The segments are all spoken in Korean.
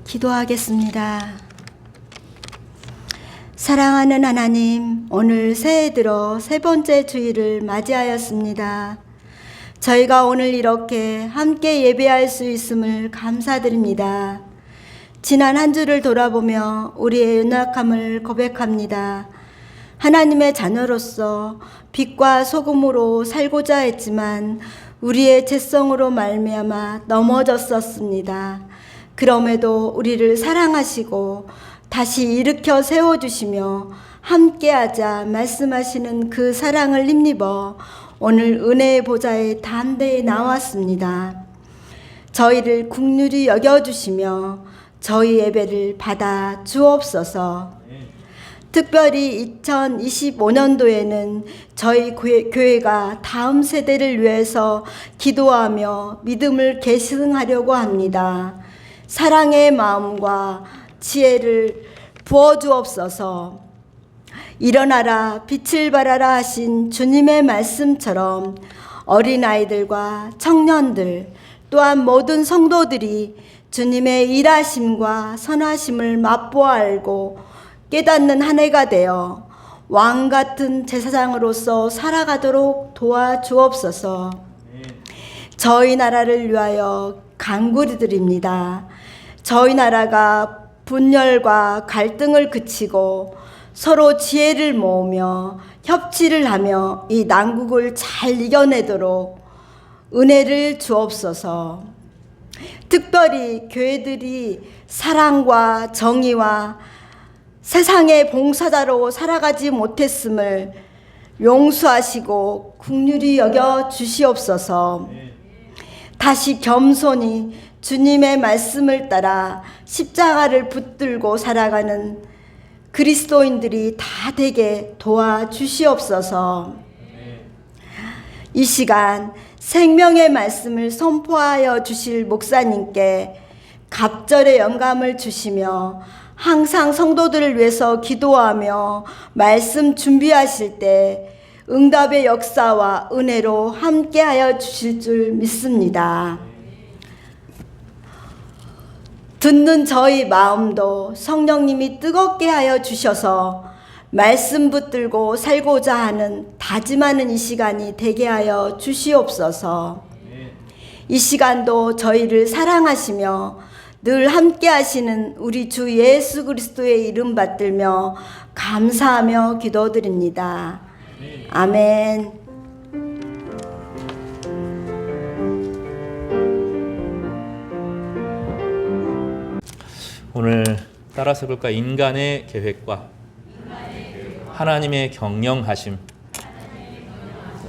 기도하겠습니다. 사랑하는 하나님, 오늘 새해 들어 세 번째 주일을 맞이하였습니다. 저희가 오늘 이렇게 함께 예배할 수 있음을 감사드립니다. 지난 한 주를 돌아보며 우리의 연약함을 고백합니다. 하나님의 자녀로서 빛과 소금으로 살고자 했지만 우리의 죄성으로 말미암아 넘어졌었습니다. 그럼에도 우리를 사랑하시고 다시 일으켜 세워주시며 함께하자 말씀하시는 그 사랑을 힘입어 오늘 은혜의 보좌에 담대히 나왔습니다. 저희를 긍휼히 여겨주시며 저희 예배를 받아 주옵소서. 특별히 2025년도에는 저희 교회가 다음 세대를 위해서 기도하며 믿음을 계승하려고 합니다. 사랑의 마음과 지혜를 부어주옵소서. 일어나라 빛을 발하라 하신 주님의 말씀처럼 어린아이들과 청년들 또한 모든 성도들이 주님의 일하심과 선하심을 맛보아 알고 깨닫는 한 해가 되어 왕 같은 제사장으로서 살아가도록 도와주옵소서. 저희 나라를 위하여 간구드립니다. 저희 나라가 분열과 갈등을 그치고 서로 지혜를 모으며 협치를 하며 이 난국을 잘 이겨내도록 은혜를 주옵소서. 특별히 교회들이 사랑과 정의와 세상의 봉사자로 살아가지 못했음을 용서하시고 긍휼히 여겨 주시옵소서. 다시 겸손히 주님의 말씀을 따라 십자가를 붙들고 살아가는 그리스도인들이 다 되게 도와주시옵소서. 이 시간 생명의 말씀을 선포하여 주실 목사님께 갑절의 영감을 주시며 항상 성도들을 위해서 기도하며 말씀 준비하실 때 응답의 역사와 은혜로 함께하여 주실 줄 믿습니다. 듣는 저희 마음도 성령님이 뜨겁게 하여 주셔서 말씀 붙들고 살고자 하는 다짐하는 이 시간이 되게 하여 주시옵소서. 이 시간도 저희를 사랑하시며 늘 함께 하시는 우리 주 예수 그리스도의 이름 받들며 감사하며 기도드립니다. 아멘. 오늘 따라서 볼까? 인간의 계획과 하나님의 경영하심,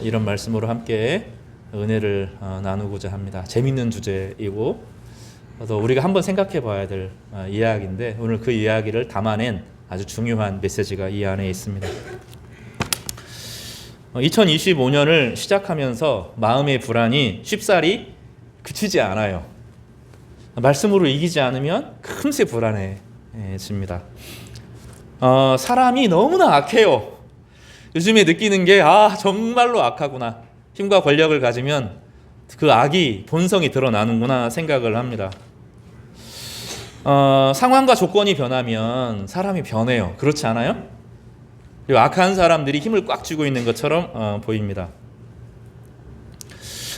이런 말씀으로 함께 은혜를 나누고자 합니다. 재밌는 주제이고 또 우리가 한번 생각해 봐야 될 이야기인데 오늘 그 이야기를 담아낸 아주 중요한 메시지가 이 안에 있습니다. 2025년을 시작하면서 마음의 불안이 쉽사리 그치지 않아요. 말씀으로 이기지 않으면 금세 불안해집니다. 사람이 너무나 악해요. 요즘에 느끼는 게 정말로 악하구나. 힘과 권력을 가지면 그 악이 본성이 드러나는구나 생각을 합니다. 상황과 조건이 변하면 사람이 변해요. 그렇지 않아요? 그리고 악한 사람들이 힘을 꽉 쥐고 있는 것처럼 보입니다.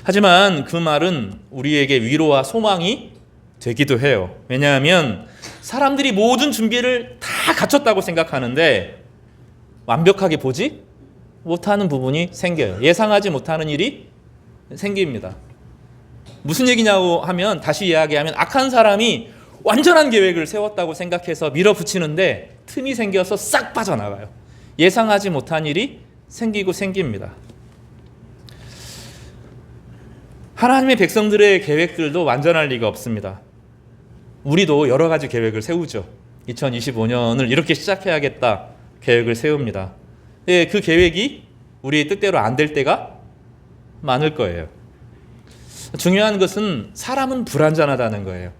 하지만 그 말은 우리에게 위로와 소망이 되기도 해요. 왜냐하면 사람들이 모든 준비를 다 갖췄다고 생각하는데 완벽하게 보지 못하는 부분이 생겨요. 예상하지 못하는 일이 생깁니다. 무슨 얘기냐고 하면, 다시 이야기하면 악한 사람이 완전한 계획을 세웠다고 생각해서 밀어붙이는데 틈이 생겨서 싹 빠져나가요. 예상하지 못한 일이 생깁니다. 하나님의 백성들의 계획들도 완전할 리가 없습니다. 우리도 여러 가지 계획을 세우죠. 2025년을 이렇게 시작해야겠다 계획을 세웁니다. 그 계획이 우리의 뜻대로 안 될 때가 많을 거예요. 중요한 것은 사람은 불완전하다는 거예요.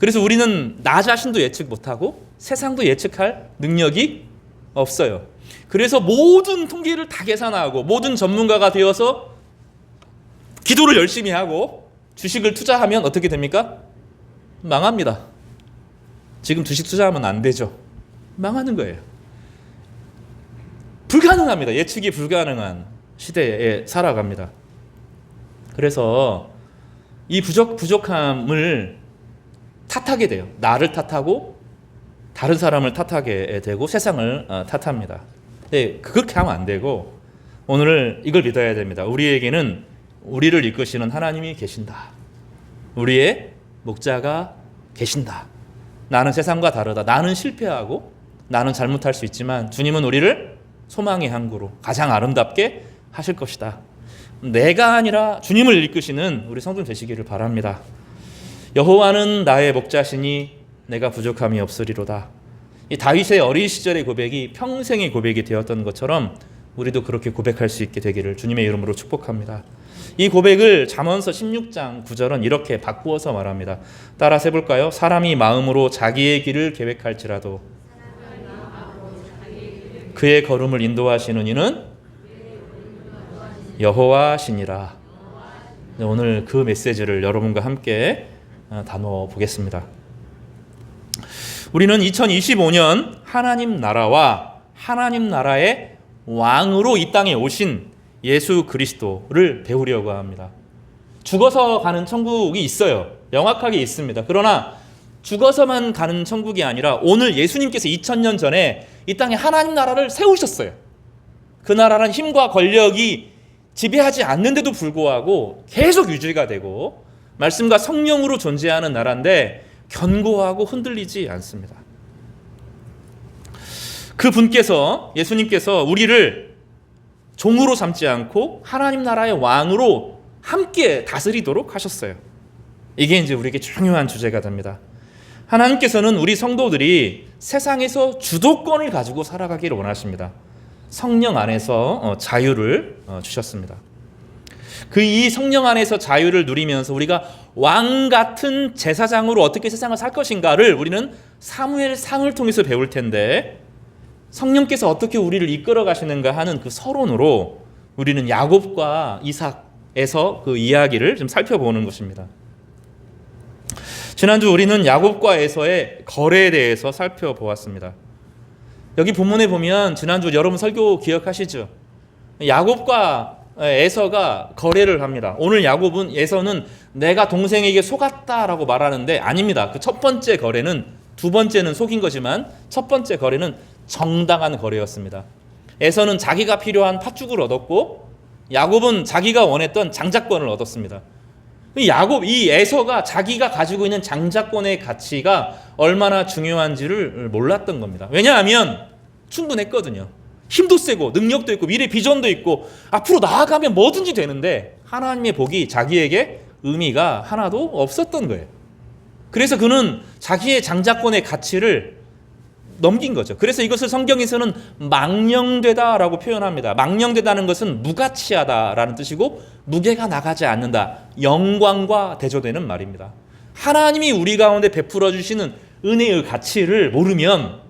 그래서 우리는 나 자신도 예측 못하고 세상도 예측할 능력이 없어요. 그래서 모든 통계를 다 계산하고 모든 전문가가 되어서 기도를 열심히 하고 주식을 투자하면 어떻게 됩니까? 망합니다. 지금 주식 투자하면 안 되죠. 망하는 거예요. 불가능합니다. 예측이 불가능한 시대에 살아갑니다. 그래서 이 부족함을 탓하게 돼요. 나를 탓하고 다른 사람을 탓하게 되고 세상을 탓합니다. 네, 그렇게 하면 안 되고 오늘 이걸 믿어야 됩니다. 우리에게는 우리를 이끄시는 하나님이 계신다. 우리의 목자가 계신다. 나는 세상과 다르다. 나는 실패하고 나는 잘못할 수 있지만 주님은 우리를 소망의 항구로 가장 아름답게 하실 것이다. 내가 아니라 주님을 이끄시는 우리 성도 되시기를 바랍니다. 여호와는 나의 목자시니 내가 부족함이 없으리로다. 이 다윗의 어린 시절의 고백이 평생의 고백이 되었던 것처럼 우리도 그렇게 고백할 수 있게 되기를 주님의 이름으로 축복합니다. 이 고백을 잠언서 16장 9절은 이렇게 바꾸어서 말합니다. 따라서 해볼까요? 사람이 마음으로 자기의 길을 계획할지라도 그의 걸음을 인도하시는 이는 여호와시니라. 오늘 그 메시지를 여러분과 함께 나눠 보겠습니다. 우리는 2025년 하나님 나라와 하나님 나라의 왕으로 이 땅에 오신 예수 그리스도를 배우려고 합니다. 죽어서 가는 천국이 있어요. 명확하게 있습니다. 그러나 죽어서만 가는 천국이 아니라 오늘 예수님께서 2000년 전에 이 땅에 하나님 나라를 세우셨어요. 그 나라는 힘과 권력이 지배하지 않는데도 불구하고 계속 유지가 되고 말씀과 성령으로 존재하는 나라인데 견고하고 흔들리지 않습니다. 그 분께서 예수님께서 우리를 종으로 삼지 않고 하나님 나라의 왕으로 함께 다스리도록 하셨어요. 이게 이제 우리에게 중요한 주제가 됩니다. 하나님께서는 우리 성도들이 세상에서 주도권을 가지고 살아가기를 원하십니다. 성령 안에서 자유를 주셨습니다. 이 성령 안에서 자유를 누리면서 우리가 왕 같은 제사장으로 어떻게 세상을 살 것인가를 우리는 사무엘상을 통해서 배울 텐데 성령께서 어떻게 우리를 이끌어 가시는가 하는 그 서론으로 우리는 야곱과 이삭에서 그 이야기를 좀 살펴보는 것입니다. 지난주 우리는 야곱과 에서의 거래에 대해서 살펴보았습니다. 여기 본문에 보면 지난주 여러분 설교 기억하시죠? 야곱과 에서가 거래를 합니다. 오늘 야곱은 에서는 내가 동생에게 속았다라고 말하는데 아닙니다. 그 첫 번째 거래는 두 번째는 속인 거지만 첫 번째 거래는 정당한 거래였습니다. 에서는 자기가 필요한 팥죽을 얻었고 야곱은 자기가 원했던 장자권을 얻었습니다. 이 에서가 자기가 가지고 있는 장자권의 가치가 얼마나 중요한지를 몰랐던 겁니다. 왜냐하면 충분했거든요. 힘도 세고 능력도 있고 미래 비전도 있고 앞으로 나아가면 뭐든지 되는데 하나님의 복이 자기에게 의미가 하나도 없었던 거예요. 그래서 그는 자기의 장자권의 가치를 넘긴 거죠. 그래서 이것을 성경에서는 망령되다라고 표현합니다. 망령되다는 것은 무가치하다라는 뜻이고 무게가 나가지 않는다. 영광과 대조되는 말입니다. 하나님이 우리 가운데 베풀어 주시는 은혜의 가치를 모르면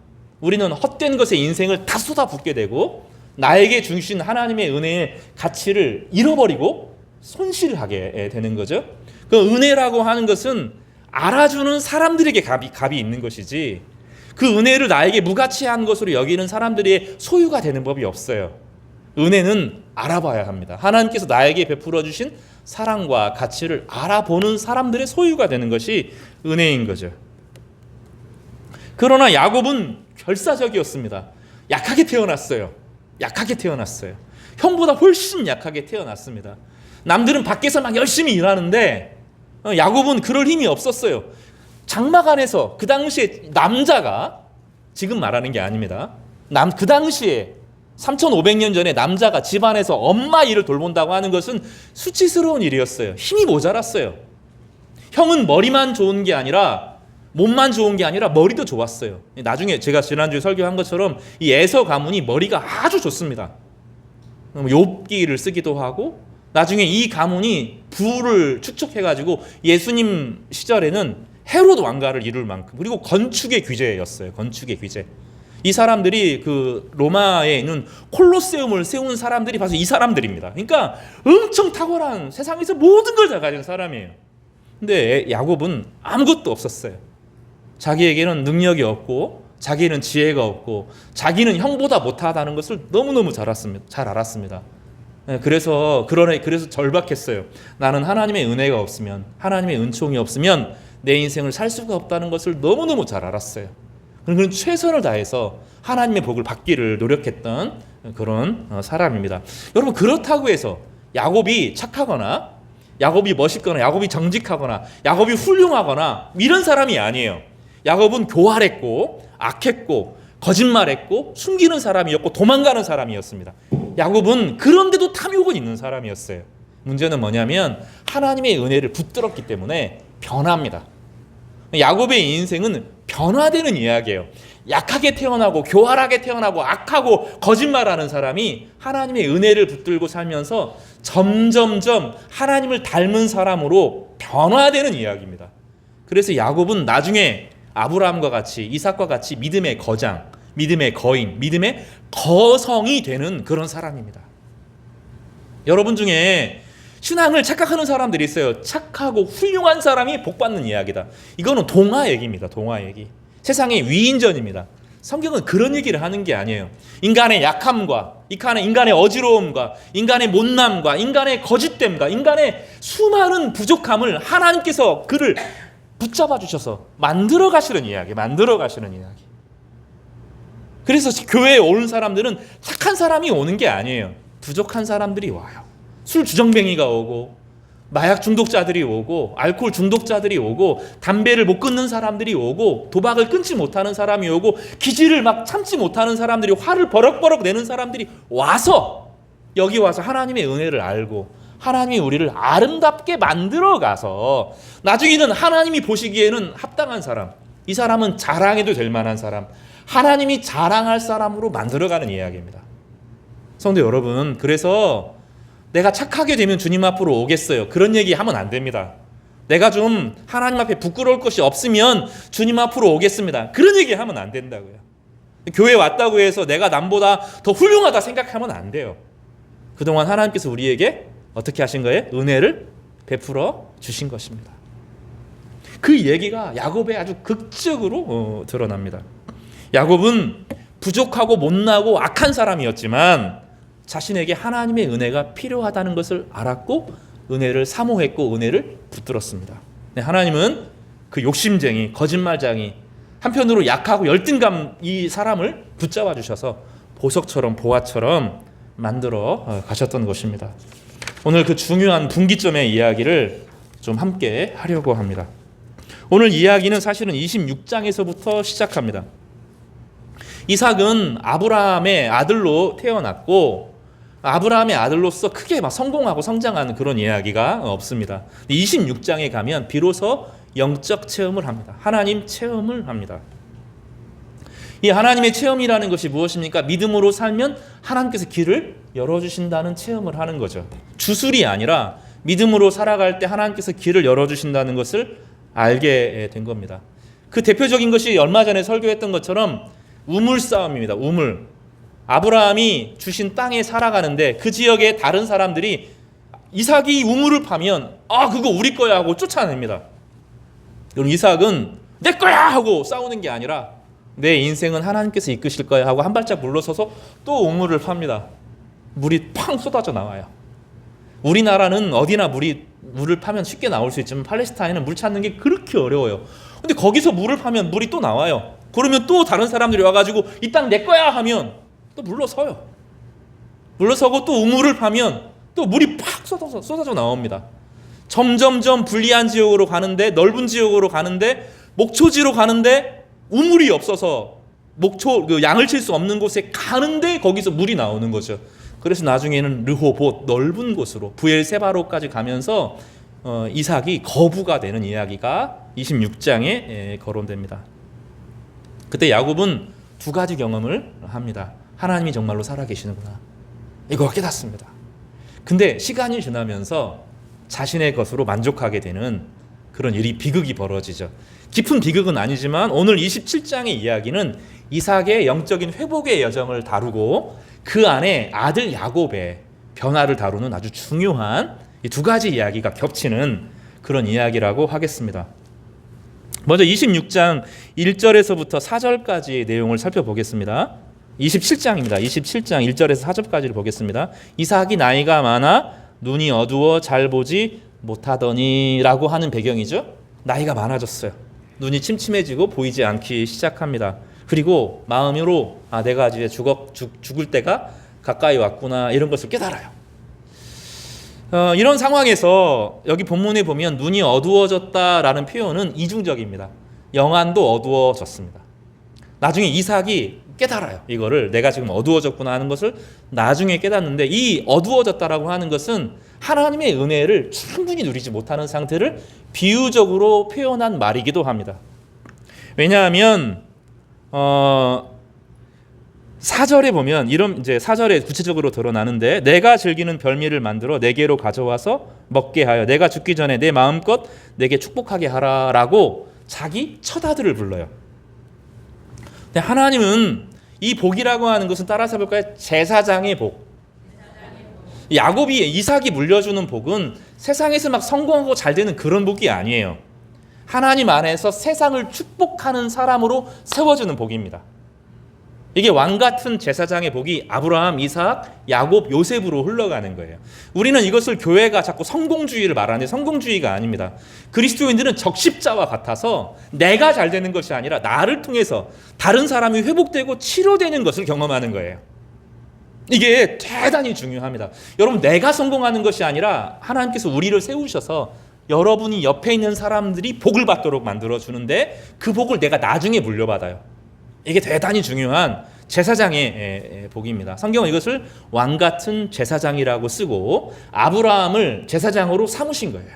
우리는 헛된 것에 인생을 다 쏟아붓게 되고 나에게 주신 하나님의 은혜의 가치를 잃어버리고 손실하게 되는 거죠. 그 은혜라고 하는 것은 알아주는 사람들에게 값이 있는 것이지 그 은혜를 나에게 무가치한 것으로 여기는 사람들의 소유가 되는 법이 없어요. 은혜는 알아봐야 합니다. 하나님께서 나에게 베풀어 주신 사랑과 가치를 알아보는 사람들의 소유가 되는 것이 은혜인 거죠. 그러나 야곱은 결사적이었습니다. 약하게 태어났어요. 형보다 훨씬 약하게 태어났습니다. 남들은 밖에서 막 열심히 일하는데 야곱은 그럴 힘이 없었어요. 장막 안에서 그 당시에 남자가 지금 말하는 게 아닙니다. 그 당시에 3500년 전에 남자가 집안에서 엄마 일을 돌본다고 하는 것은 수치스러운 일이었어요. 힘이 모자랐어요. 형은 머리만 좋은 게 아니라 몸만 좋은 게 아니라 머리도 좋았어요. 나중에 제가 지난주에 설교한 것처럼 이 에서 가문이 머리가 아주 좋습니다. 욥기를 쓰기도 하고 나중에 이 가문이 부를 축적해가지고 예수님 시절에는 헤롯 왕가를 이룰 만큼 그리고 건축의 귀재였어요. 이 사람들이 그 로마에 있는 콜로세움을 세운 사람들이 바로 이 사람들입니다. 그러니까 엄청 탁월한 세상에서 모든 걸 다 가진 사람이에요. 근데 야곱은 아무것도 없었어요. 자기에게는 능력이 없고 자기는 지혜가 없고 자기는 형보다 못하다는 것을 너무너무 잘 알았습니다. 그래서 절박했어요. 나는 하나님의 은혜가 없으면, 하나님의 은총이 없으면 내 인생을 살 수가 없다는 것을 너무너무 잘 알았어요. 그런 최선을 다해서 하나님의 복을 받기를 노력했던 그런 사람입니다. 여러분, 그렇다고 해서 야곱이 착하거나 야곱이 멋있거나 야곱이 정직하거나 야곱이 훌륭하거나 이런 사람이 아니에요. 야곱은 교활했고 악했고 거짓말했고 숨기는 사람이었고 도망가는 사람이었습니다. 야곱은 그런데도 탐욕은 있는 사람이었어요. 문제는 뭐냐면 하나님의 은혜를 붙들었기 때문에 변합니다. 야곱의 인생은 변화되는 이야기예요. 약하게 태어나고 교활하게 태어나고 악하고 거짓말하는 사람이 하나님의 은혜를 붙들고 살면서 점점점 하나님을 닮은 사람으로 변화되는 이야기입니다. 그래서 야곱은 나중에 아브라함과 같이 이삭과 같이 믿음의 거장, 믿음의 거인, 믿음의 거성이 되는 그런 사람입니다. 여러분 중에 신앙을 착각하는 사람들이 있어요. 착하고 훌륭한 사람이 복받는 이야기다. 이거는 동화 얘기입니다. 동화 얘기. 세상의 위인전입니다. 성경은 그런 얘기를 하는 게 아니에요. 인간의 약함과 인간의 어지러움과 인간의 못남과 인간의 거짓됨과 인간의 수많은 부족함을 하나님께서 그를 붙잡아 주셔서 만들어 가시는 이야기. 그래서 교회에 오는 사람들은 착한 사람이 오는 게 아니에요. 부족한 사람들이 와요. 술 주정뱅이가 오고 마약 중독자들이 오고 알코올 중독자들이 오고 담배를 못 끊는 사람들이 오고 도박을 끊지 못하는 사람이 오고 기질을 막 참지 못하는 사람들이 화를 버럭버럭 내는 사람들이 와서 여기 와서 하나님의 은혜를 알고 하나님이 우리를 아름답게 만들어 가서 나중에는 하나님이 보시기에는 합당한 사람, 이 사람은 자랑해도 될 만한 사람, 하나님이 자랑할 사람으로 만들어가는 이야기입니다. 성도 여러분, 그래서 내가 착하게 되면 주님 앞으로 오겠어요, 그런 얘기 하면 안 됩니다. 내가 좀 하나님 앞에 부끄러울 것이 없으면 주님 앞으로 오겠습니다, 그런 얘기 하면 안 된다고요. 교회 왔다고 해서 내가 남보다 더 훌륭하다 생각하면 안 돼요. 그동안 하나님께서 우리에게 어떻게 하신 거예요? 은혜를 베풀어 주신 것입니다. 그 얘기가 야곱에 아주 극적으로 드러납니다. 야곱은 부족하고 못나고 악한 사람이었지만 자신에게 하나님의 은혜가 필요하다는 것을 알았고 은혜를 사모했고 은혜를 붙들었습니다. 네, 하나님은 그 욕심쟁이, 거짓말쟁이, 한편으로 약하고 열등감 이 사람을 붙잡아 주셔서 보석처럼 보화처럼 만들어 가셨던 것입니다. 오늘 그 중요한 분기점의 이야기를 좀 함께 하려고 합니다. 오늘 이야기는 사실은 26장에서부터 시작합니다. 이삭은 아브라함의 아들로 태어났고 아브라함의 아들로서 크게 막 성공하고 성장하는 그런 이야기가 없습니다. 26장에 가면 비로소 영적 체험을 합니다. 하나님 체험을 합니다. 이 하나님의 체험이라는 것이 무엇입니까? 믿음으로 살면 하나님께서 길을 열어주신다는 체험을 하는 거죠. 주술이 아니라 믿음으로 살아갈 때 하나님께서 길을 열어주신다는 것을 알게 된 겁니다. 그 대표적인 것이 얼마 전에 설교했던 것처럼 우물 싸움입니다. 우물. 아브라함이 주신 땅에 살아가는데 그 지역의 다른 사람들이 이삭이 우물을 파면 그거 우리 거야 하고 쫓아냅니다. 그럼 이삭은 내 거야 하고 싸우는 게 아니라 내 인생은 하나님께서 이끄실 거야 하고 한 발짝 물러서서 또 우물을 팝니다. 물이 팡 쏟아져 나와요. 우리나라는 어디나 물을 파면 쉽게 나올 수 있지만 팔레스타인은 물 찾는 게 그렇게 어려워요. 근데 거기서 물을 파면 물이 또 나와요. 그러면 또 다른 사람들이 와가지고 이 땅 내 거야 하면 또 물러서요. 물러서고 또 우물을 파면 또 물이 팍 쏟아져 나옵니다. 점점점 불리한 지역으로 가는데, 넓은 지역으로 가는데, 목초지로 가는데 우물이 없어서 양을 칠 수 없는 곳에 가는데 거기서 물이 나오는 거죠. 그래서 나중에는 르호봇, 넓은 곳으로 부엘세바로까지 가면서 이삭이 거부가 되는 이야기가 26장에 거론됩니다. 그때 야곱은 두 가지 경험을 합니다. 하나님이 정말로 살아계시는구나, 이거 깨닫습니다. 근데 시간이 지나면서 자신의 것으로 만족하게 되는 그런 일이, 비극이 벌어지죠. 깊은 비극은 아니지만 오늘 27장의 이야기는 이삭의 영적인 회복의 여정을 다루고 그 안에 아들 야곱의 변화를 다루는 아주 중요한 이 두 가지 이야기가 겹치는 그런 이야기라고 하겠습니다. 먼저 26장 1절에서부터 4절까지의 내용을 살펴보겠습니다. 27장입니다. 27장 1절에서 4절까지를 보겠습니다. 이삭이 나이가 많아 눈이 어두워 잘 보지 못하더니 라고 하는 배경이죠. 나이가 많아졌어요. 눈이 침침해지고 보이지 않기 시작합니다. 그리고 마음으로 내가 이제 죽을 때가 가까이 왔구나 이런 것을 깨달아요. 이런 상황에서 여기 본문에 보면 눈이 어두워졌다라는 표현은 이중적입니다. 영안도 어두워졌습니다. 나중에 이삭이 깨달아요. 이거를 내가 지금 어두워졌구나 하는 것을 나중에 깨닫는데, 이 어두워졌다라고 하는 것은 하나님의 은혜를 충분히 누리지 못하는 상태를 비유적으로 표현한 말이기도 합니다. 왜냐하면 4절에 보면 이런 이제 4절에 구체적으로 드러나는데, 내가 즐기는 별미를 만들어 내게로 가져와서 먹게 하여 내가 죽기 전에 내 마음껏 내게 축복하게 하라라고 자기 처아들을 불러요. 근데 하나님은 이 복이라고 하는 것은 따라서 볼까요? 제사장의 복. 야곱이 이삭이 물려주는 복은 세상에서 막 성공하고 잘 되는 그런 복이 아니에요. 하나님 안에서 세상을 축복하는 사람으로 세워주는 복입니다. 이게 왕같은 제사장의 복이 아브라함, 이삭, 야곱, 요셉으로 흘러가는 거예요. 우리는 이것을 교회가 자꾸 성공주의를 말하는데 성공주의가 아닙니다. 그리스도인들은 적십자와 같아서 내가 잘 되는 것이 아니라 나를 통해서 다른 사람이 회복되고 치료되는 것을 경험하는 거예요. 이게 대단히 중요합니다. 여러분, 내가 성공하는 것이 아니라 하나님께서 우리를 세우셔서 여러분이 옆에 있는 사람들이 복을 받도록 만들어주는데 그 복을 내가 나중에 물려받아요. 이게 대단히 중요한 제사장의 복입니다. 성경은 이것을 왕같은 제사장이라고 쓰고 아브라함을 제사장으로 삼으신 거예요.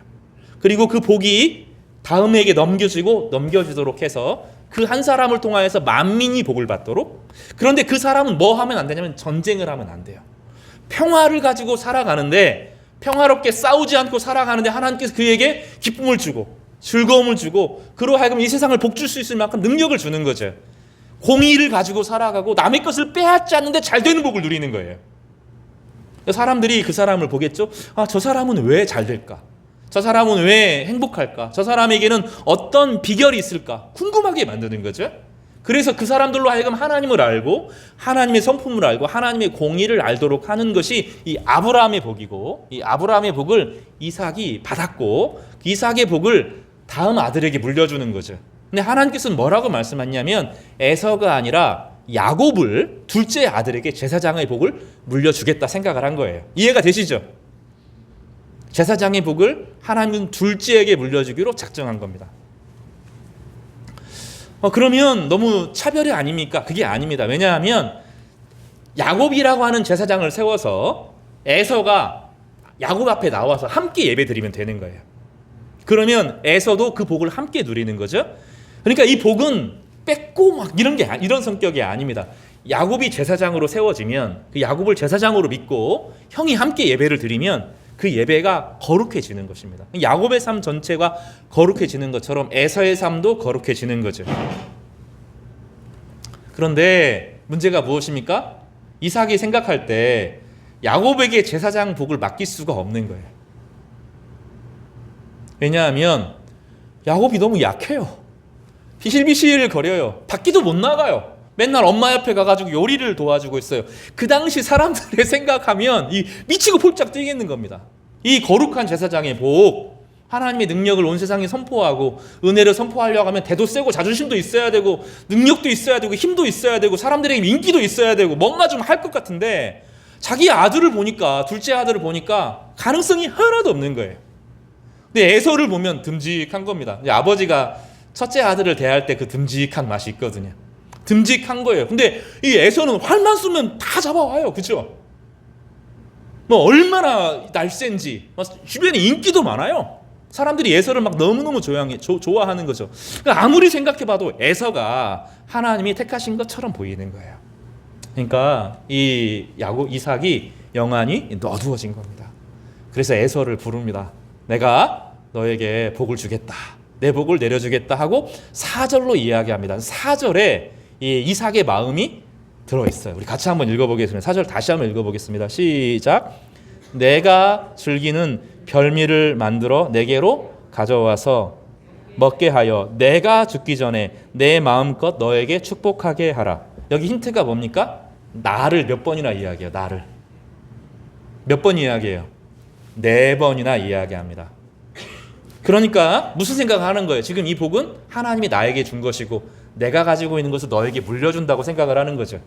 그리고 그 복이 다음에게 넘겨지도록 해서 그 한 사람을 통하여서 만민이 복을 받도록. 그런데 그 사람은 뭐 하면 안 되냐면 전쟁을 하면 안 돼요. 평화를 가지고 살아가는데, 평화롭게 싸우지 않고 살아가는데 하나님께서 그에게 기쁨을 주고 즐거움을 주고 그로 하여금 이 세상을 복줄 수 있을 만큼 능력을 주는 거죠. 공의를 가지고 살아가고 남의 것을 빼앗지 않는데 잘 되는 복을 누리는 거예요. 사람들이 그 사람을 보겠죠. 저 사람은 왜 잘 될까? 저 사람은 왜 행복할까? 저 사람에게는 어떤 비결이 있을까? 궁금하게 만드는 거죠. 그래서 그 사람들로 하여금 하나님을 알고 하나님의 성품을 알고 하나님의 공의를 알도록 하는 것이 이 아브라함의 복이고, 이 아브라함의 복을 이삭이 받았고 이삭의 복을 다음 아들에게 물려주는 거죠. 근데 하나님께서는 뭐라고 말씀하냐면 에서가 아니라 야곱을 둘째 아들에게 제사장의 복을 물려주겠다 생각을 한 거예요. 이해가 되시죠? 제사장의 복을 하나님은 둘째에게 물려주기로 작정한 겁니다. 그러면 너무 차별이 아닙니까? 그게 아닙니다. 왜냐하면 야곱이라고 하는 제사장을 세워서 에서가 야곱 앞에 나와서 함께 예배 드리면 되는 거예요. 그러면 에서도 그 복을 함께 누리는 거죠. 그러니까 이 복은 뺏고 막 이런 성격이 아닙니다. 야곱이 제사장으로 세워지면 그 야곱을 제사장으로 믿고 형이 함께 예배를 드리면 그 예배가 거룩해지는 것입니다. 야곱의 삶 전체가 거룩해지는 것처럼 에서의 삶도 거룩해지는 거죠. 그런데 문제가 무엇입니까? 이삭이 생각할 때 야곱에게 제사장 복을 맡길 수가 없는 거예요. 왜냐하면 야곱이 너무 약해요. 비실비실 거려요. 밖에도 못 나가요. 맨날 엄마 옆에 가가지고 요리를 도와주고 있어요. 그 당시 사람들의 생각하면 미치고 폴짝 뛰겠는 겁니다. 이 거룩한 제사장의 복, 하나님의 능력을 온 세상에 선포하고 은혜를 선포하려고 하면 대도 세고 자존심도 있어야 되고 능력도 있어야 되고 힘도 있어야 되고 사람들에게 인기도 있어야 되고 뭔가 좀 할 것 같은데 자기 아들을 보니까, 둘째 아들을 보니까 가능성이 하나도 없는 거예요. 근데 에서를 보면 듬직한 겁니다. 아버지가 첫째 아들을 대할 때 그 듬직한 맛이 있거든요. 듬직한 거예요. 근데 이 에서는 활만 쏘면 다 잡아와요. 그죠? 얼마나 날쌘지. 주변에 인기도 많아요. 사람들이 에서를 막 너무너무 좋아하는 거죠. 그러니까 아무리 생각해봐도 에서가 하나님이 택하신 것처럼 보이는 거예요. 그러니까 이 이삭이 영안이 어두워진 겁니다. 그래서 에서를 부릅니다. 내가 너에게 복을 주겠다. 내 복을 내려주겠다 하고 4절로 이야기합니다. 4절에 이 이삭의 마음이 들어있어요. 우리 같이 한번 읽어보겠습니다. 4절 다시 한번 읽어보겠습니다. 시작. 내가 즐기는 별미를 만들어 내게로 가져와서 먹게 하여 내가 죽기 전에 내 마음껏 너에게 축복하게 하라. 여기 힌트가 뭡니까? 나를 몇 번이나 이야기해요. 나를 몇 번 이야기해요? 4번이나 이야기합니다. 그러니까 무슨 생각을 하는 거예요? 지금 이 복은 하나님이 나에게 준 것이고 내가 가지고 있는 것을 너에게 물려준다고 생각을 하는 거죠.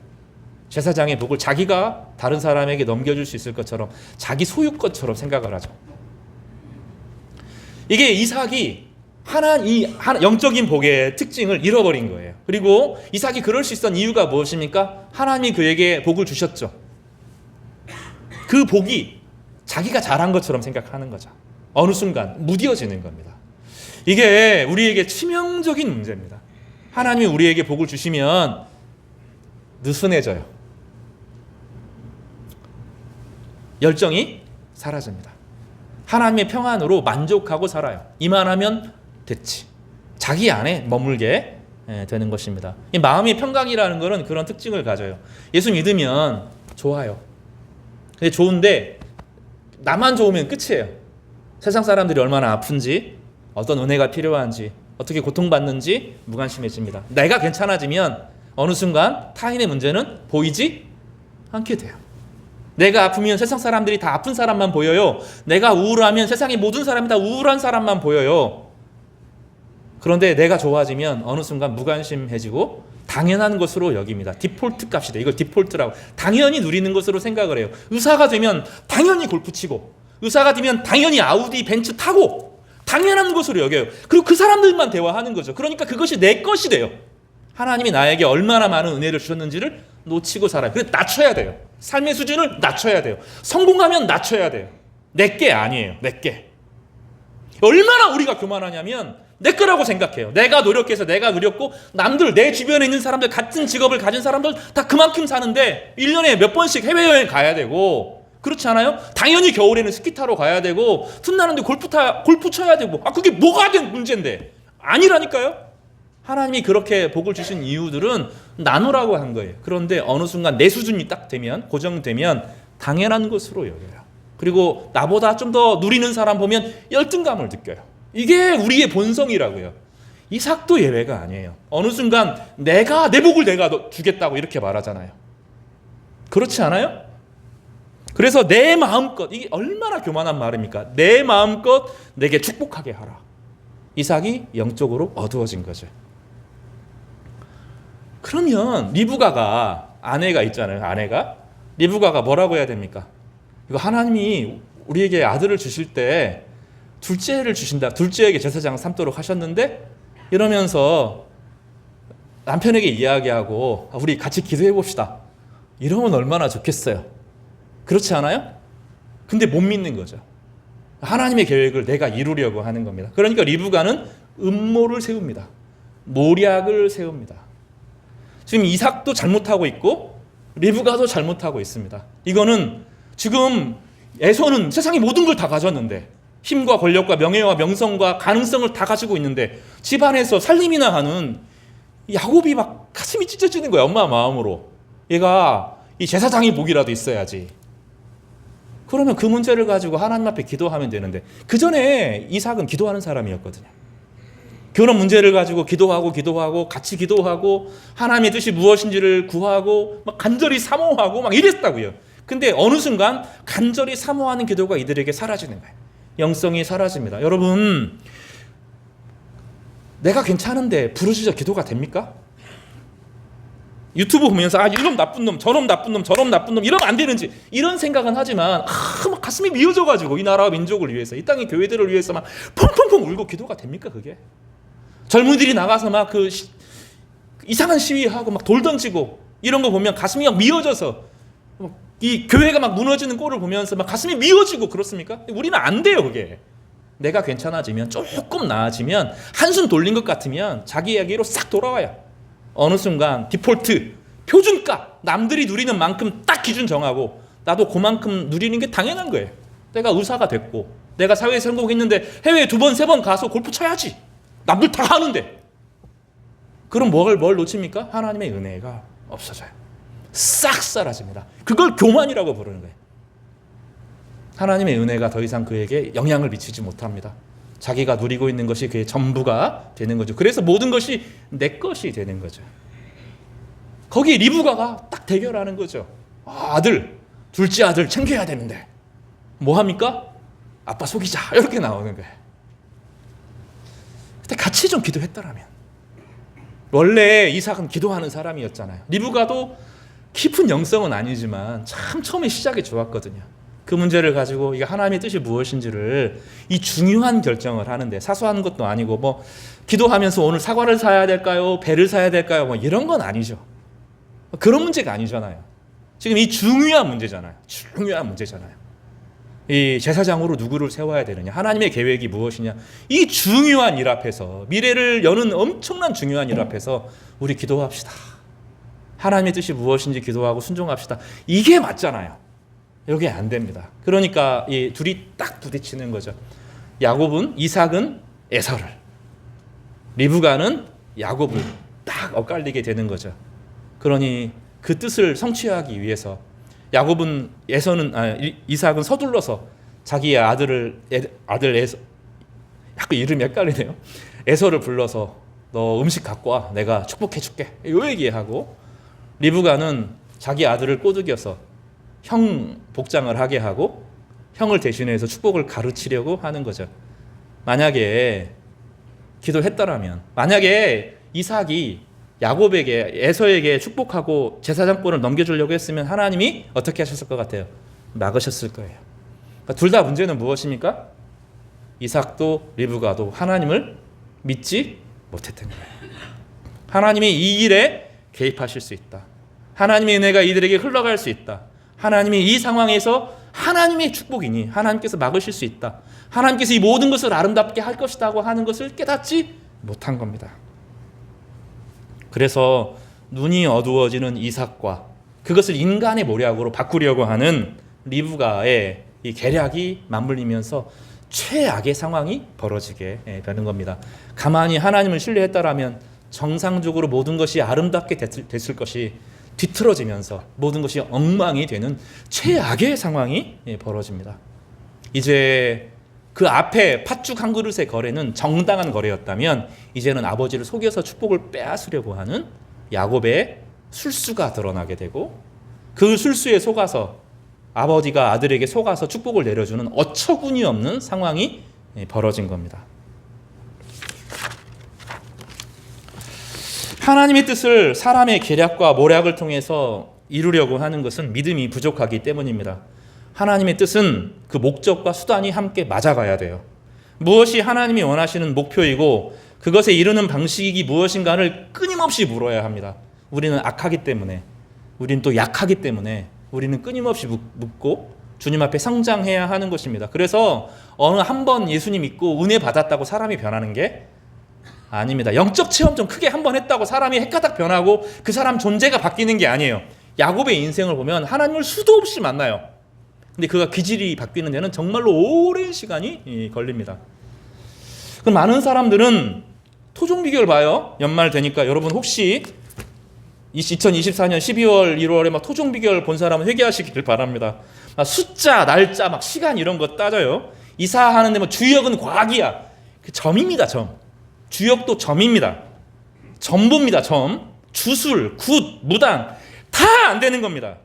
제사장의 복을 자기가 다른 사람에게 넘겨줄 수 있을 것처럼 자기 소유 것처럼 생각을 하죠. 이게 이삭이 이 영적인 복의 특징을 잃어버린 거예요. 그리고 이삭이 그럴 수 있었던 이유가 무엇입니까? 하나님이 그에게 복을 주셨죠. 그 복이 자기가 잘한 것처럼 생각하는 거죠. 어느 순간 무뎌지는 겁니다. 이게 우리에게 치명적인 문제입니다. 하나님이 우리에게 복을 주시면 느슨해져요. 열정이 사라집니다. 하나님의 평안으로 만족하고 살아요. 이만하면 됐지. 자기 안에 머물게 되는 것입니다. 이 마음의 평강이라는 것은 그런 특징을 가져요. 예수 믿으면 좋아요. 근데 좋은데 나만 좋으면 끝이에요. 세상 사람들이 얼마나 아픈지, 어떤 은혜가 필요한지, 어떻게 고통받는지 무관심해집니다. 내가 괜찮아지면 어느 순간 타인의 문제는 보이지 않게 돼요. 내가 아프면 세상 사람들이 다 아픈 사람만 보여요. 내가 우울하면 세상의 모든 사람이 다 우울한 사람만 보여요. 그런데 내가 좋아지면 어느 순간 무관심해지고 당연한 것으로 여깁니다. 디폴트 값이다. 이걸 디폴트라고. 당연히 누리는 것으로 생각을 해요. 의사가 되면 당연히 골프 치고, 의사가 되면 당연히 아우디 벤츠 타고, 당연한 것으로 여겨요. 그리고 그 사람들만 대화하는 거죠. 그러니까 그것이 내 것이 돼요. 하나님이 나에게 얼마나 많은 은혜를 주셨는지를 놓치고 살아요. 그래서 낮춰야 돼요. 삶의 수준을 낮춰야 돼요. 성공하면 낮춰야 돼요. 내게 아니에요. 내게. 얼마나 우리가 교만하냐면 내 거라고 생각해요. 내가 노력해서 내가 누렸고 남들 내 주변에 있는 사람들 같은 직업을 가진 사람들 다 그만큼 사는데 1년에 몇 번씩 해외여행 가야 되고 그렇지 않아요? 당연히 겨울에는 스키 타러 가야 되고 틈나는데 골프 쳐야 되고 그게 뭐가 된 문제인데 아니라니까요. 하나님이 그렇게 복을 주신 이유들은 나누라고 한 거예요. 그런데 어느 순간 내 수준이 딱 되면 고정되면 당연한 것으로 여겨요. 그리고 나보다 좀 더 누리는 사람 보면 열등감을 느껴요. 이게 우리의 본성이라고요. 이삭도 예외가 아니에요. 어느 순간 내 복을 내가 주겠다고 이렇게 말하잖아요. 그렇지 않아요? 그래서 내 마음껏, 이게 얼마나 교만한 말입니까? 내 마음껏 내게 축복하게 하라. 이삭이 영적으로 어두워진 거죠. 그러면 리브가가 아내가 있잖아요. 아내가 리브가가 뭐라고 해야 됩니까? 이거 하나님이 우리에게 아들을 주실 때 둘째를 주신다. 둘째에게 제사장 삼도록 하셨는데 이러면서 남편에게 이야기하고 우리 같이 기도해 봅시다. 이러면 얼마나 좋겠어요. 그렇지 않아요? 근데 못 믿는 거죠. 하나님의 계획을 내가 이루려고 하는 겁니다. 그러니까 리브가는 음모를 세웁니다. 모략을 세웁니다. 지금 이삭도 잘못하고 있고 리브가도 잘못하고 있습니다. 이거는 지금 에서는 세상의 모든 걸 다 가졌는데 힘과 권력과 명예와 명성과 가능성을 다 가지고 있는데 집안에서 살림이나 하는 야곱이 막 가슴이 찢어지는 거야. 엄마 마음으로. 얘가 이 제사장의 복이라도 있어야지. 그러면 그 문제를 가지고 하나님 앞에 기도하면 되는데 그 전에 이삭은 기도하는 사람이었거든요. 결혼 문제를 가지고 기도하고 같이 기도하고 하나님의 뜻이 무엇인지를 구하고 막 간절히 사모하고 막 이랬다고요. 근데 어느 순간 간절히 사모하는 기도가 이들에게 사라지는 거예요. 영성이 사라집니다. 여러분, 내가 괜찮은데 부르짖어 기도가 됩니까? 유튜브 보면서 이런 나쁜 놈, 저런 나쁜 놈, 저런 나쁜 놈 이러면 안 되는지 이런 생각은 하지만 막 가슴이 미어져가지고 이 나라와 민족을 위해서 이 땅의 교회들을 위해서 막 펑펑펑 울고 기도가 됩니까 그게? 젊은이들이 나가서 막 그 이상한 시위하고 막 돌 던지고 이런 거 보면 가슴이 막 미어져서 이 교회가 막 무너지는 꼴을 보면서 막 가슴이 미어지고 그렇습니까? 우리는 안 돼요 그게. 내가 괜찮아지면 조금 나아지면 한숨 돌린 것 같으면 자기 이야기로 싹 돌아와요. 어느 순간 디폴트, 표준값, 남들이 누리는 만큼 딱 기준 정하고 나도 그만큼 누리는 게 당연한 거예요. 내가 의사가 됐고 내가 사회에 성공했는데 해외에 2번, 3번 가서 골프 쳐야지. 남들 다 하는데. 그럼 뭘 놓칩니까? 하나님의 은혜가 없어져요. 싹 사라집니다. 그걸 교만이라고 부르는 거예요. 하나님의 은혜가 더 이상 그에게 영향을 미치지 못합니다. 자기가 누리고 있는 것이 그의 전부가 되는 거죠. 그래서 모든 것이 내 것이 되는 거죠. 거기에 리브가가 딱 대결하는 거죠. 아들, 둘째 아들 챙겨야 되는데 뭐 합니까? 아빠 속이자, 이렇게 나오는 거예요. 그때 같이 좀 기도했더라면. 원래 이삭은 기도하는 사람이었잖아요. 리브가도 깊은 영성은 아니지만 참 처음에 시작이 좋았거든요. 그 문제를 가지고 이게 하나님의 뜻이 무엇인지를 이 중요한 결정을 하는데, 사소한 것도 아니고 뭐 기도하면서 오늘 사과를 사야 될까요? 배를 사야 될까요? 뭐 이런 건 아니죠. 그런 문제가 아니잖아요. 지금 이 중요한 문제잖아요. 중요한 문제잖아요. 이 제사장으로 누구를 세워야 되느냐, 하나님의 계획이 무엇이냐, 이 중요한 일 앞에서, 미래를 여는 엄청난 중요한 일 앞에서 우리 기도합시다. 하나님의 뜻이 무엇인지 기도하고 순종합시다. 이게 맞잖아요. 이게 안 됩니다. 그러니까 이 둘이 딱 부딪히는 거죠. 야곱은, 이삭은 에서를, 리브가는 야곱을 딱 엇갈리게 되는 거죠. 그러니 그 뜻을 성취하기 위해서 이삭은 서둘러서 자기의 아들 에서, 약간 이름이 헷갈리네요. 에서를 불러서 너 음식 갖고 와, 내가 축복해 줄게, 요 얘기하고, 리브가는 자기 아들을 꼬드겨서 형 복장을 하게 하고 형을 대신해서 축복을 가르치려고 하는 거죠. 만약에 기도했더라면, 만약에 이삭이 야곱에게, 에서에게 축복하고 제사장권을 넘겨주려고 했으면 하나님이 어떻게 하셨을 것 같아요? 막으셨을 거예요. 그러니까 둘 다 문제는 무엇입니까? 이삭도 리브가도 하나님을 믿지 못했던 거예요. 하나님이 이 일에 개입하실 수 있다. 하나님의 은혜가 이들에게 흘러갈 수 있다. 하나님이 이 상황에서 하나님의 축복이니 하나님께서 막으실 수 있다. 하나님께서 이 모든 것을 아름답게 할 것이라고 하는 것을 깨닫지 못한 겁니다. 그래서 눈이 어두워지는 이삭과 그것을 인간의 모략으로 바꾸려고 하는 리브가의 이 계략이 맞물리면서 최악의 상황이 벌어지게 되는 겁니다. 가만히 하나님을 신뢰했다라면 정상적으로 모든 것이 아름답게 됐을 것이 뒤틀어지면서 모든 것이 엉망이 되는 최악의 상황이 벌어집니다. 이제 그 앞에 팥죽 한 그릇의 거래는 정당한 거래였다면, 이제는 아버지를 속여서 축복을 빼앗으려고 하는 야곱의 술수가 드러나게 되고, 그 술수에 속아서 아버지가 아들에게 속아서 축복을 내려주는 어처구니 없는 상황이 벌어진 겁니다. 하나님의 뜻을 사람의 계략과 모략을 통해서 이루려고 하는 것은 믿음이 부족하기 때문입니다. 하나님의 뜻은 그 목적과 수단이 함께 맞아가야 돼요. 무엇이 하나님이 원하시는 목표이고 그것에 이르는 방식이 무엇인가를 끊임없이 물어야 합니다. 우리는 악하기 때문에, 우리는 또 약하기 때문에 우리는 끊임없이 묻고 주님 앞에 성장해야 하는 것입니다. 그래서 어느 한 번 예수님 믿고 은혜 받았다고 사람이 변하는 게 아닙니다. 영적 체험 좀 크게 한 번 했다고 사람이 헷가닥 변하고 그 사람 존재가 바뀌는 게 아니에요. 야곱의 인생을 보면 하나님을 수도 없이 만나요. 근데 그가 기질이 바뀌는 데는 정말로 오랜 시간이 걸립니다. 그럼 많은 사람들은 토종 비결 봐요. 연말 되니까 여러분 혹시 2024년 12월 1월에 막 토종 비결 본 사람은 회개하시길 바랍니다. 숫자, 날짜, 막 시간 이런 거 따져요. 이사하는데 뭐 주역은 과학이야. 그 점입니다. 점. 주역도 점입니다. 점보입니다. 점. 주술, 굿, 무당 다 안 되는 겁니다.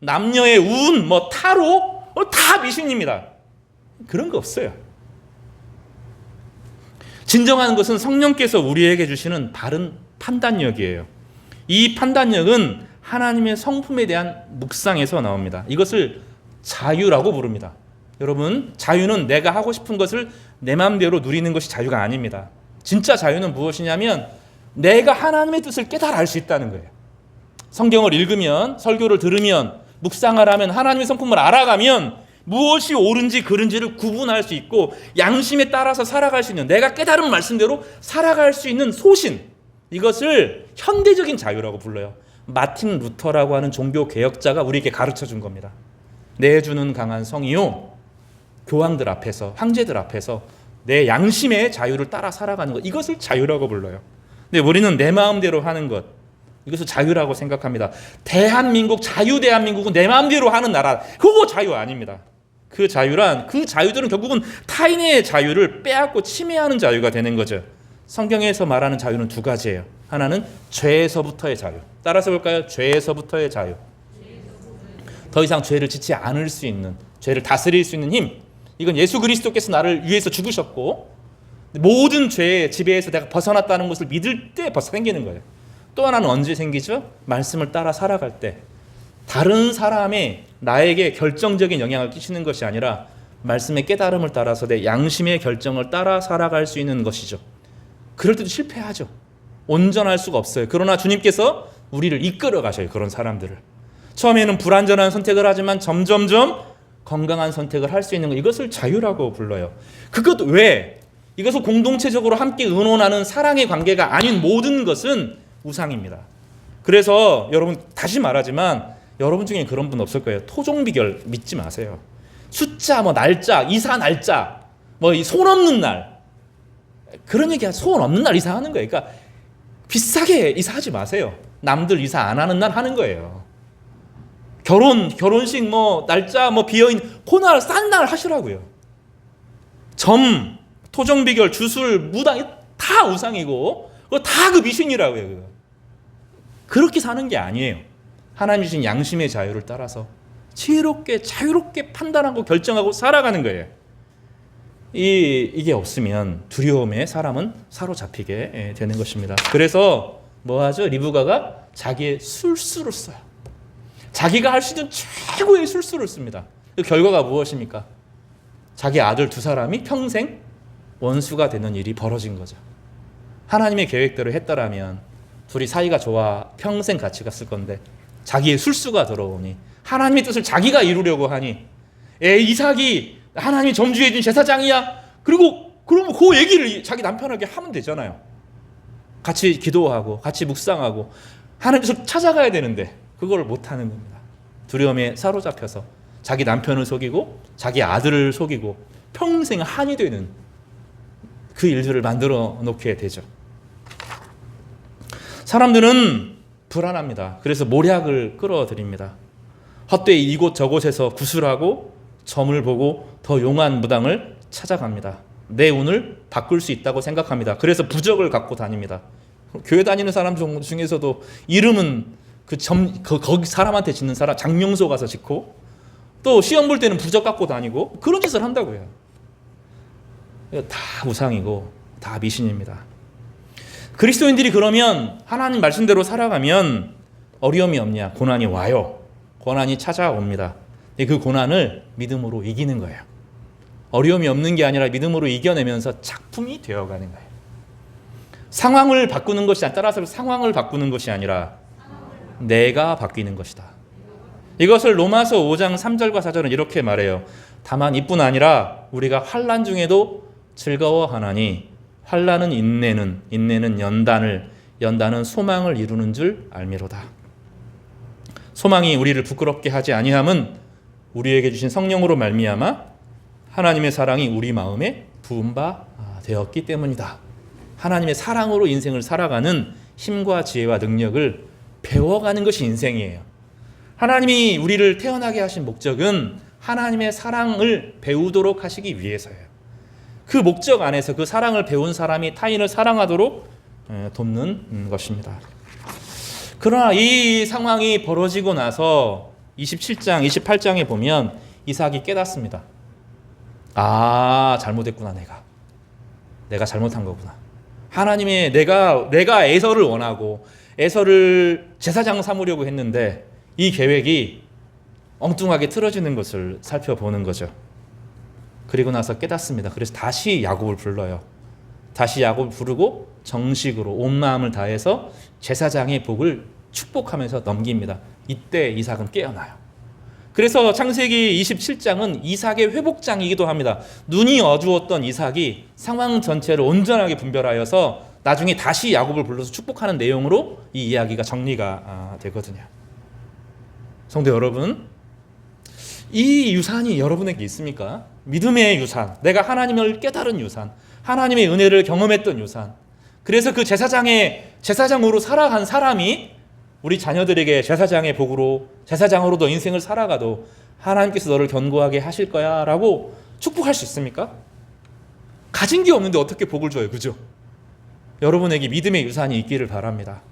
남녀의 운, 뭐 타로 다 미신입니다. 그런 거 없어요. 진정한 것은 성령께서 우리에게 주시는 바른 판단력이에요. 이 판단력은 하나님의 성품에 대한 묵상에서 나옵니다. 이것을 자유라고 부릅니다. 여러분, 자유는 내가 하고 싶은 것을 내 마음대로 누리는 것이 자유가 아닙니다. 진짜 자유는 무엇이냐면 내가 하나님의 뜻을 깨달아 알 수 있다는 거예요. 성경을 읽으면, 설교를 들으면, 묵상을 하면, 하나님의 성품을 알아가면 무엇이 옳은지 그른지를 구분할 수 있고 양심에 따라서 살아갈 수 있는, 내가 깨달은 말씀대로 살아갈 수 있는 소신, 이것을 현대적인 자유라고 불러요. 마틴 루터라고 하는 종교 개혁자가 우리에게 가르쳐 준 겁니다. 내주는 강한 성이요, 교황들 앞에서, 황제들 앞에서 내 양심의 자유를 따라 살아가는 것, 이것을 자유라고 불러요. 근데 우리는 내 마음대로 하는 것, 이것을 자유라고 생각합니다. 대한민국, 자유 대한민국은 내 마음대로 하는 나라, 그거 자유 아닙니다. 그 자유란 그 자유들은 결국은 타인의 자유를 빼앗고 침해하는 자유가 되는 거죠. 성경에서 말하는 자유는 두 가지예요. 하나는 죄에서부터의 자유. 따라서 볼까요? 죄에서부터의 자유. 더 이상 죄를 짓지 않을 수 있는, 죄를 다스릴 수 있는 힘. 이건 예수 그리스도께서 나를 위해서 죽으셨고 모든 죄의 지배에서 내가 벗어났다는 것을 믿을 때 벌써 생기는 거예요. 또 하나는 언제 생기죠? 말씀을 따라 살아갈 때. 다른 사람의 나에게 결정적인 영향을 끼치는 것이 아니라 말씀의 깨달음을 따라서 내 양심의 결정을 따라 살아갈 수 있는 것이죠. 그럴 때도 실패하죠. 온전할 수가 없어요. 그러나 주님께서 우리를 이끌어 가셔요. 그런 사람들을. 처음에는 불완전한 선택을 하지만 점점점 건강한 선택을 할 수 있는 것, 이것을 자유라고 불러요. 그것 왜? 이것을 공동체적으로 함께 의논하는 사랑의 관계가 아닌 모든 것은 우상입니다. 그래서 여러분 다시 말하지만 여러분 중에 그런 분 없을 거예요. 토종 비결 믿지 마세요. 숫자, 날짜, 이사 날짜, 손 없는 날, 그런 얘기, 손 없는 날 이사하는 거예요. 그러니까 비싸게 이사하지 마세요. 남들 이사 안 하는 날 하는 거예요. 결혼식 날짜 비어있는 그날 싼 날 하시라고요. 토종 비결, 주술, 무당 다 우상이고 다 그 미신이라고요. 그거. 그렇게 사는 게 아니에요. 하나님 주신 양심의 자유를 따라서 지혜롭게 자유롭게 판단하고 결정하고 살아가는 거예요. 이게 없으면 두려움에 사람은 사로잡히게 되는 것입니다. 그래서 뭐하죠? 리브가가 자기의 술수를 써요. 자기가 할 수 있는 최고의 술수를 씁니다. 그 결과가 무엇입니까? 자기 아들 두 사람이 평생 원수가 되는 일이 벌어진 거죠. 하나님의 계획대로 했더라면 둘이 사이가 좋아 평생 같이 갔을 건데 자기의 술수가 들어오니 하나님의 뜻을 자기가 이루려고 하니 이삭이 하나님이 점주해 준 제사장이야. 그러면 그 얘기를 자기 남편에게 하면 되잖아요. 같이 기도하고 같이 묵상하고 하나님 뜻을 찾아가야 되는데 그걸 못하는 겁니다. 두려움에 사로잡혀서 자기 남편을 속이고 자기 아들을 속이고 평생 한이 되는 그 일들을 만들어 놓게 되죠. 사람들은 불안합니다. 그래서 모략을 끌어들입니다. 헛되이 이곳 저곳에서 구슬하고 점을 보고 더 용한 무당을 찾아갑니다. 내 운을 바꿀 수 있다고 생각합니다. 그래서 부적을 갖고 다닙니다. 교회 다니는 사람 중에서도 이름은 거기 사람한테 짓는 사람 장명소 가서 짓고 또 시험 볼 때는 부적 갖고 다니고 그런 짓을 한다고요. 다 우상이고 다 미신입니다. 그리스도인들이 그러면 하나님 말씀대로 살아가면 어려움이 없냐? 고난이 와요. 고난이 찾아옵니다. 그 고난을 믿음으로 이기는 거예요. 어려움이 없는 게 아니라 믿음으로 이겨내면서 작품이 되어가는 거예요. 상황을 바꾸는 것이 따라서 상황을 바꾸는 것이 아니라 내가 바뀌는 것이다. 이것을 로마서 5장 3절과 4절은 이렇게 말해요. 다만 이뿐 아니라 우리가 환난 중에도 즐거워하나니 환난은 인내는 연단은 소망을 이루는 줄 알미로다. 소망이 우리를 부끄럽게 하지 아니함은 우리에게 주신 성령으로 말미암아 하나님의 사랑이 우리 마음에 부은 바 되었기 때문이다. 하나님의 사랑으로 인생을 살아가는 힘과 지혜와 능력을 배워가는 것이 인생이에요. 하나님이 우리를 태어나게 하신 목적은 하나님의 사랑을 배우도록 하시기 위해서예요. 그 목적 안에서 그 사랑을 배운 사람이 타인을 사랑하도록 돕는 것입니다. 그러나 이 상황이 벌어지고 나서 27장, 28장에 보면 이삭이 깨닫습니다. 잘못했구나. 내가 잘못한 거구나. 하나님의 내가 에서를 원하고 에서를 제사장 삼으려고 했는데 이 계획이 엉뚱하게 틀어지는 것을 살펴보는 거죠. 그리고 나서 깨닫습니다. 그래서 다시 야곱을 불러요. 다시 야곱을 부르고 정식으로 온 마음을 다해서 제사장의 복을 축복하면서 넘깁니다. 이때 이삭은 깨어나요. 그래서 창세기 27장은 이삭의 회복장이기도 합니다. 눈이 어두웠던 이삭이 상황 전체를 온전하게 분별하여서 나중에 다시 야곱을 불러서 축복하는 내용으로 이 이야기가 정리가 되거든요. 성도 여러분, 이 유산이 여러분에게 있습니까? 믿음의 유산, 내가 하나님을 깨달은 유산, 하나님의 은혜를 경험했던 유산. 그래서 그 제사장으로 살아간 사람이 우리 자녀들에게 제사장의 복으로, 제사장으로도 인생을 살아가도 하나님께서 너를 견고하게 하실 거야 라고 축복할 수 있습니까? 가진 게 없는데 어떻게 복을 줘요, 그죠? 여러분에게 믿음의 유산이 있기를 바랍니다.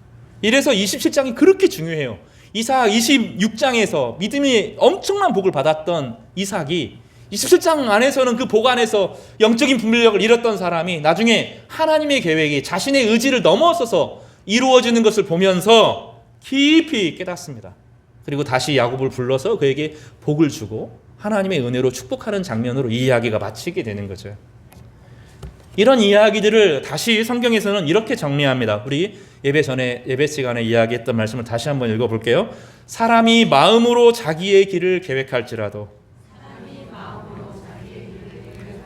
이래서 27장이 그렇게 중요해요. 이삭 26장에서 믿음이 엄청난 복을 받았던 이삭이 27장 안에서는 그 복 안에서 영적인 분별력을 잃었던 사람이 나중에 하나님의 계획이 자신의 의지를 넘어서서 이루어지는 것을 보면서 깊이 깨닫습니다. 그리고 다시 야곱을 불러서 그에게 복을 주고 하나님의 은혜로 축복하는 장면으로 이 이야기가 마치게 되는 거죠. 이런 이야기들을 다시 성경에서는 이렇게 정리합니다. 우리 예배 시간에 이야기했던 말씀을 다시 한번 읽어볼게요. 사람이 마음으로 자기의 길을 계획할지라도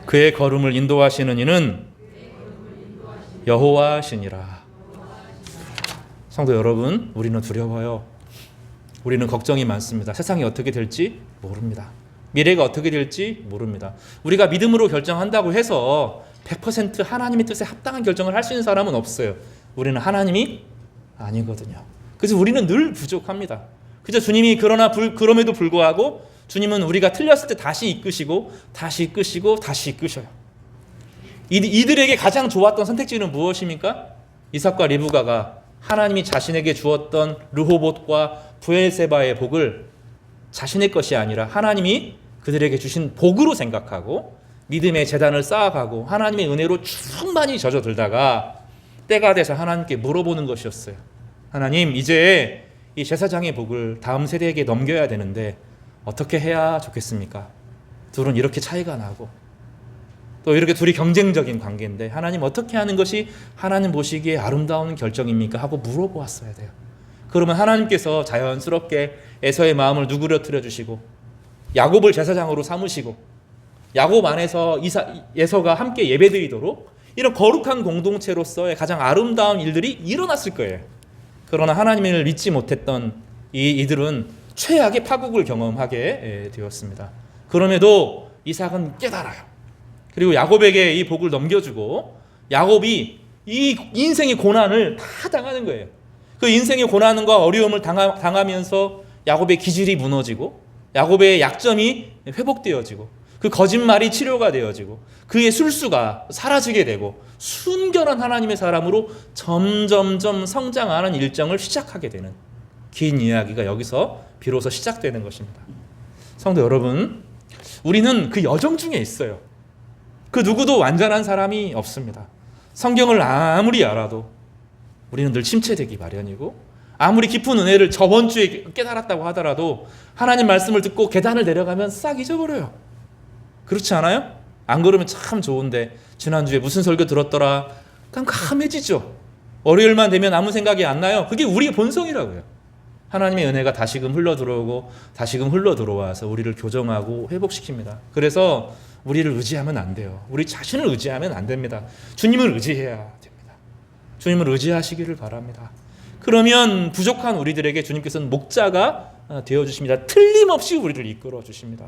그의 걸음을 인도하시는 이는 여호와시니라. 성도 여러분, 우리는 두려워요. 우리는 걱정이 많습니다. 세상이 어떻게 될지 모릅니다. 미래가 어떻게 될지 모릅니다. 우리가 믿음으로 결정한다고 해서 100% 하나님의 뜻에 합당한 결정을 할 수 있는 사람은 없어요. 우리는 하나님이 아니거든요. 그래서 우리는 늘 부족합니다. 그저 주님이 그럼에도 불구하고 주님은 우리가 틀렸을 때 다시 이끄시고 다시 이끄시고 다시 이끄셔요. 이들에게 가장 좋았던 선택지는 무엇입니까? 이삭과 리브가가 하나님이 자신에게 주었던 르호봇과 브엘세바의 복을 자신의 것이 아니라 하나님이 그들에게 주신 복으로 생각하고 믿음의 재단을 쌓아가고 하나님의 은혜로 충만히 젖어들다가 때가 돼서 하나님께 물어보는 것이었어요. 하나님, 이제 이 제사장의 복을 다음 세대에게 넘겨야 되는데 어떻게 해야 좋겠습니까? 둘은 이렇게 차이가 나고 또 이렇게 둘이 경쟁적인 관계인데 하나님 어떻게 하는 것이 하나님 보시기에 아름다운 결정입니까? 하고 물어보았어야 돼요. 그러면 하나님께서 자연스럽게 에서의 마음을 누그러뜨려 주시고 야곱을 제사장으로 삼으시고 야곱 안에서 에서가 함께 예배드리도록 이런 거룩한 공동체로서의 가장 아름다운 일들이 일어났을 거예요. 그러나 하나님을 믿지 못했던 이들은 최악의 파국을 경험하게 되었습니다. 그럼에도 이삭은 깨달아요. 그리고 야곱에게 이 복을 넘겨주고 야곱이 이 인생의 고난을 다 당하는 거예요. 그 인생의 고난과 어려움을 당하면서 야곱의 기질이 무너지고 야곱의 약점이 회복되어지고 그 거짓말이 치료가 되어지고 그의 술수가 사라지게 되고 순결한 하나님의 사람으로 점점점 성장하는 일정을 시작하게 되는 긴 이야기가 여기서 비로소 시작되는 것입니다. 성도 여러분, 우리는 그 여정 중에 있어요. 그 누구도 완전한 사람이 없습니다. 성경을 아무리 알아도 우리는 늘 침체되기 마련이고 아무리 깊은 은혜를 저번 주에 깨달았다고 하더라도 하나님 말씀을 듣고 계단을 내려가면 싹 잊어버려요. 그렇지 않아요? 안 그러면 참 좋은데 지난주에 무슨 설교 들었더라 깜깜해지죠. 월요일만 되면 아무 생각이 안 나요. 그게 우리의 본성이라고요. 하나님의 은혜가 다시금 흘러들어오고 다시금 흘러들어와서 우리를 교정하고 회복시킵니다. 그래서 우리를 의지하면 안 돼요. 우리 자신을 의지하면 안 됩니다. 주님을 의지해야 됩니다. 주님을 의지하시기를 바랍니다. 그러면 부족한 우리들에게 주님께서는 목자가 되어주십니다. 틀림없이 우리를 이끌어 주십니다.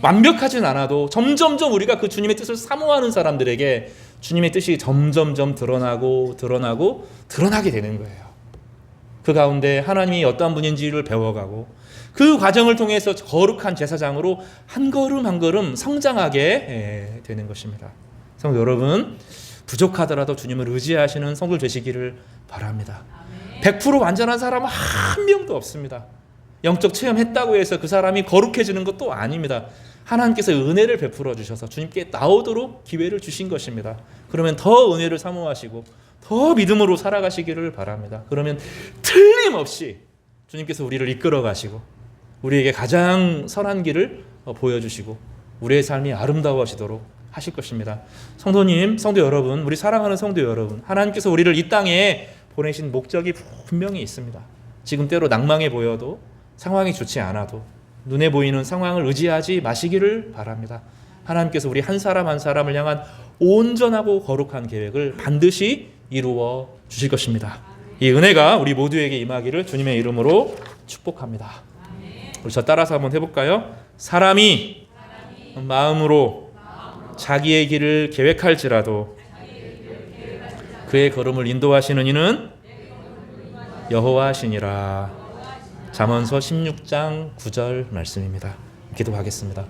완벽하진 않아도 점점점 우리가 그 주님의 뜻을 사모하는 사람들에게 주님의 뜻이 점점점 드러나게 되는 거예요. 그 가운데 하나님이 어떠한 분인지를 배워가고 그 과정을 통해서 거룩한 제사장으로 한 걸음 한 걸음 성장하게 되는 것입니다. 성도 여러분, 부족하더라도 주님을 의지하시는 성도들 되시기를 바랍니다. 100% 완전한 사람은 한 명도 없습니다. 영적 체험했다고 해서 그 사람이 거룩해지는 것도 아닙니다. 하나님께서 은혜를 베풀어 주셔서 주님께 나오도록 기회를 주신 것입니다. 그러면 더 은혜를 사모하시고 더 믿음으로 살아가시기를 바랍니다. 그러면 틀림없이 주님께서 우리를 이끌어 가시고 우리에게 가장 선한 길을 보여주시고 우리의 삶이 아름다워지도록 하실 것입니다. 성도님, 성도 여러분, 우리 사랑하는 성도 여러분, 하나님께서 우리를 이 땅에 보내신 목적이 분명히 있습니다. 지금 때로 낭망해 보여도 상황이 좋지 않아도 눈에 보이는 상황을 의지하지 마시기를 바랍니다. 하나님께서 우리 한 사람 한 사람을 향한 온전하고 거룩한 계획을 반드시 이루어 주실 것입니다. 이 은혜가 우리 모두에게 임하기를 주님의 이름으로 축복합니다. 우리 저 따라서 한번 해볼까요? 사람이 마음으로 자기의 길을 계획할지라도 그의 걸음을 인도하시는 이는 여호와시니라. 잠언서 16장 9절 말씀입니다. 기도하겠습니다.